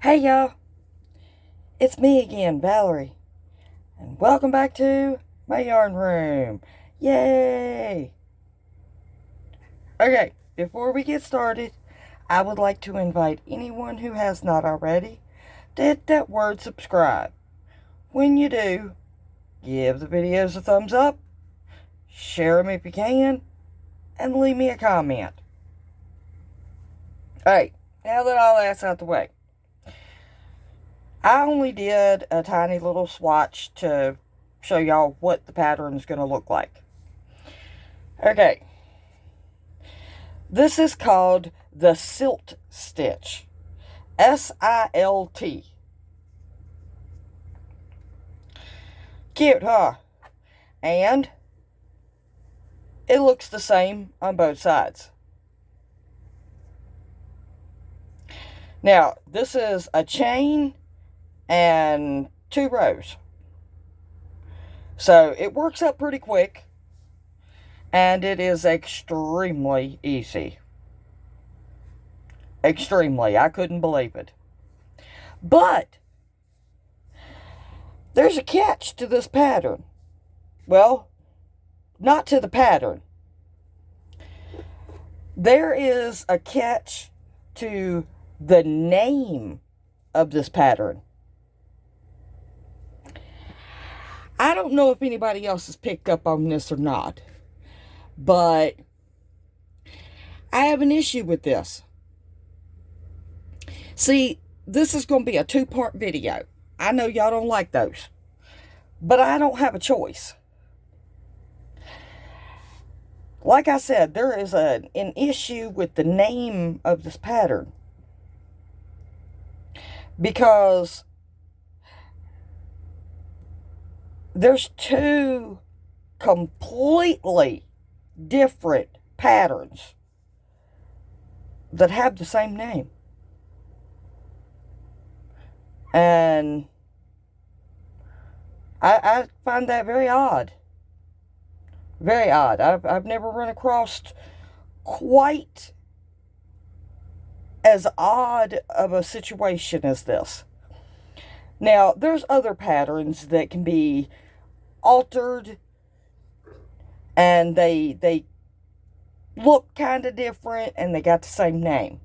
Hey y'all, it's me again, Valerie, and welcome back to my yarn room. Yay! Okay, before we get started, I would like to invite anyone who has not already to hit that word subscribe. When you do, give the videos a thumbs up, share them if you can, and leave me a comment. Alright, now that all that's out the way, I only did a tiny little swatch to show y'all what the pattern is going to look like. Okay. This is called the Silt stitch. S-I-L-T. Cute, huh? And it looks the same on both sides. Now, this is a chain and 2 rows. So it works up pretty quick, and it is extremely easy. Extremely. I couldn't believe it. But there's a catch to this pattern. Well, not to the pattern. There is a catch to the name of this pattern. I don't know if anybody else has picked up on this or not, but I have an issue with this. See, this is going to be a 2-part video. I know y'all don't like those, but I don't have a choice. Like I said, there is an issue with the name of this pattern, because there's 2 completely different patterns that have the same name. And I find that very odd. Very odd. I've never run across quite as odd of a situation as this. Now, there's other patterns that can be altered, and they look kind of different, and they got the same name.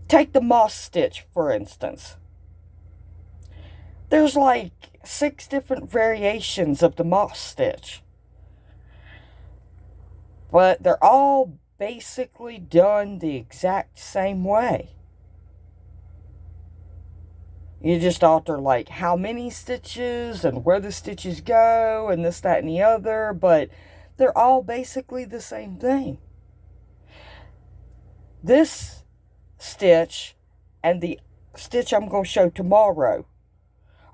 Take the moss stitch, for instance. There's like 6 different variations of the moss stitch, but they're all basically done the exact same way. You just alter like how many stitches and where the stitches go and this, that, and the other, but they're all basically the same thing. This stitch and the stitch I'm going to show tomorrow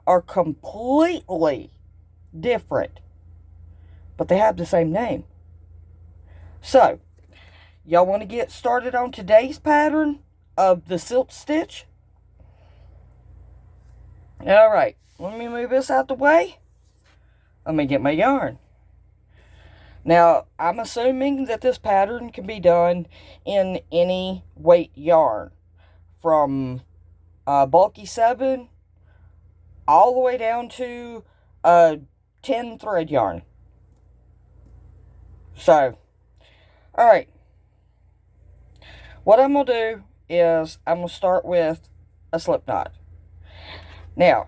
are completely different, but they have the same name. So, y'all want to get started on today's pattern of the Silt stitch? Alright, let me move this out the way. Let me get my yarn. Now, I'm assuming that this pattern can be done in any weight yarn, from bulky 7 all the way down to 10 thread yarn. So, alright. What I'm going to do is I'm going to start with a slip knot. Now,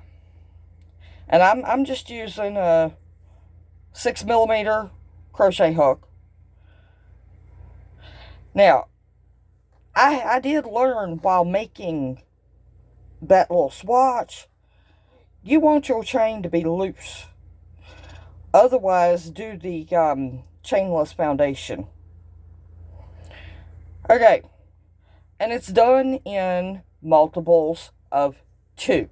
and I'm just using a 6mm crochet hook. Now, I did learn while making that little swatch, you want your chain to be loose. Otherwise, do the chainless foundation. Okay, and it's done in multiples of 2.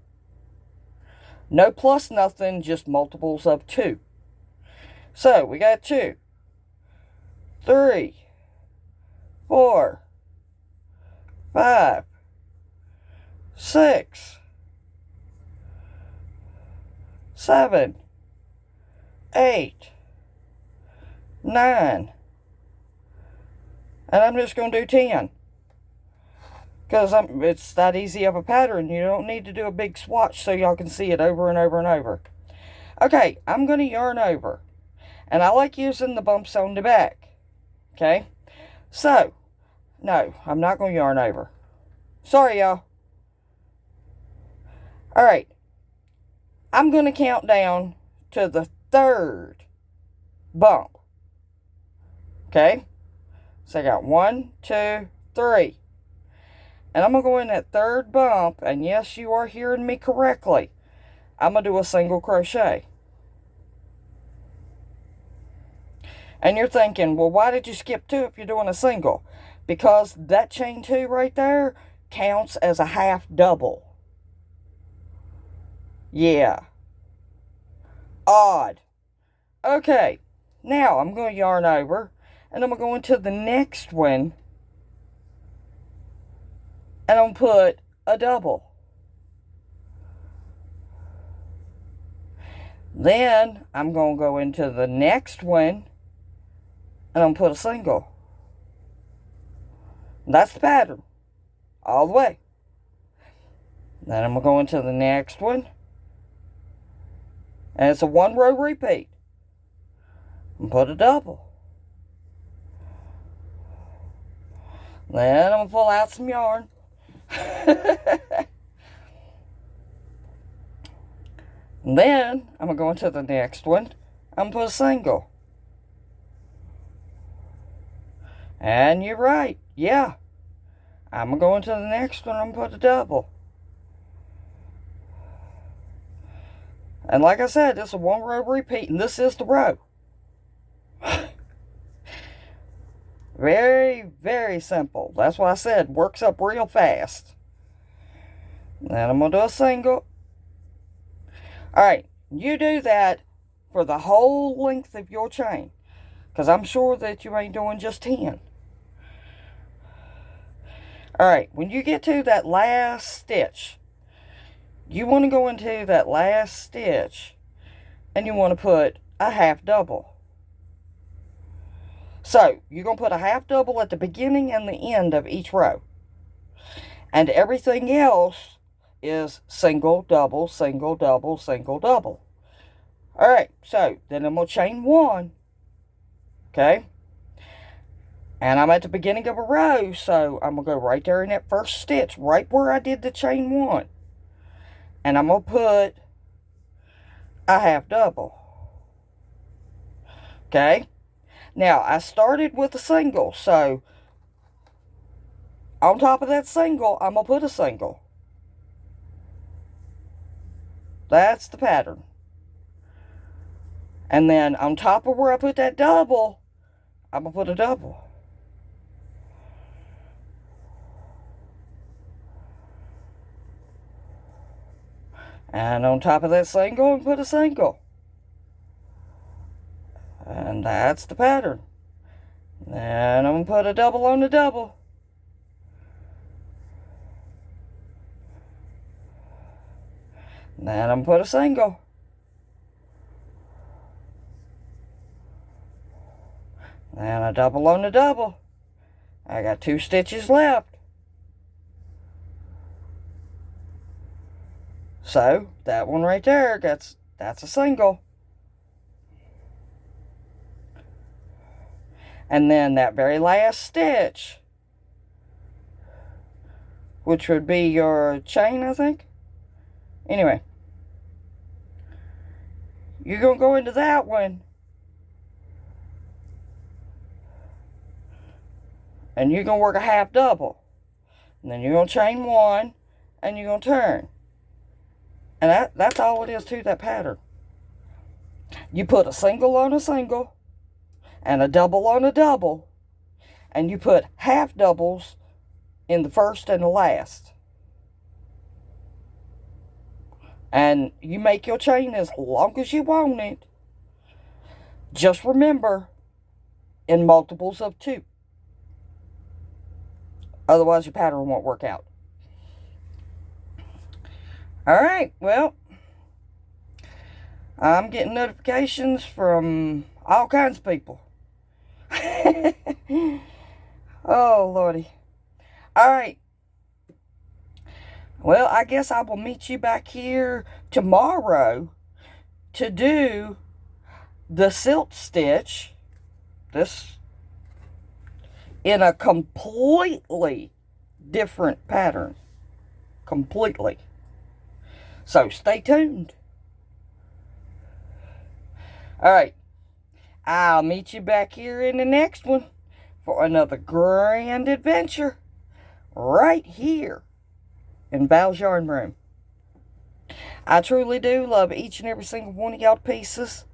No plus nothing, just multiples of 2. So, we got 2, 3, 4, 5, 6, 7, 8, 9, and I'm just going to do 10. Because it's that easy of a pattern. You don't need to do a big swatch so y'all can see it over and over and over. Okay, I'm going to yarn over. And I like using the bumps on the back. Okay? So, no, I'm not going to yarn over. Sorry, y'all. Alright. I'm going to count down to the third bump. Okay? So I got 1, 2, 3. And I'm going to go in that third bump. And yes, you are hearing me correctly. I'm going to do a single crochet. And you're thinking, well, why did you skip 2 if you're doing a single? Because that chain 2 right there counts as a half double. Yeah. Odd. Okay. Now I'm going to yarn over. And I'm going to go into the next one. And I'm going to put a double. Then I'm going to go into the next one. And I'm going to put a single. That's the pattern. All the way. Then I'm going to go into the next one. And it's a 1 row repeat. And put a double. Then I'm going to pull out some yarn. And then I'm going to go into the next one. I'm going to put a single. And you're right. Yeah. I'm going to go into the next one. I'm going to put a double. And like I said, this is a 1 row repeat. And this is the row. Very, very simple. That's why I said works up real fast. Then I'm going to do a single. Alright. You do that for the whole length of your chain. Because I'm sure that you ain't doing just 10. Alright, when you get to that last stitch, you want to go into that last stitch and you want to put a half double. So, you're going to put a half double at the beginning and the end of each row. And everything else is single, double, single, double, single, double. Alright, so then I'm going to chain 1. Okay? And I'm at the beginning of a row, so I'm going to go right there in that first stitch, right where I did the chain 1. And I'm going to put a half double. Okay? Now, I started with a single, so on top of that single, I'm going to put a single. That's the pattern. And then on top of where I put that double, I'm going to put a double. And on top of that single, I'm going to put a single. And that's the pattern. Then I'm going to put a double on the double. Then I'm going to put a single. Then a double on the double. I got 2 stitches left. So, that one right there, that's a single. And then that very last stitch, which would be your chain, I think. Anyway, you're going to go into that one. And you're going to work a half double. And then you're going to chain 1, and you're going to turn. And that's all it is to that pattern. You put a single on a single, and a double on a double, and you put half doubles in the first and the last. And you make your chain as long as you want it. Just remember, in multiples of 2. Otherwise, your pattern won't work out. Alright, well, I'm getting notifications from all kinds of people. Oh, Lordy. Alright, Well, I guess I will meet you back here tomorrow to do the silt stitch. This in a completely different pattern. Completely. So stay tuned. Alright. I'll meet you back here in the next one for another grand adventure right here in Val's Yarn Room. I truly do love each and every single one of y'all pieces.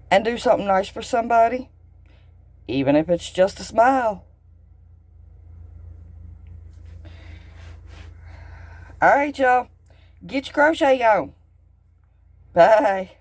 And do something nice for somebody, even if it's just a smile. Alright, y'all. Get your crochet on. Bye.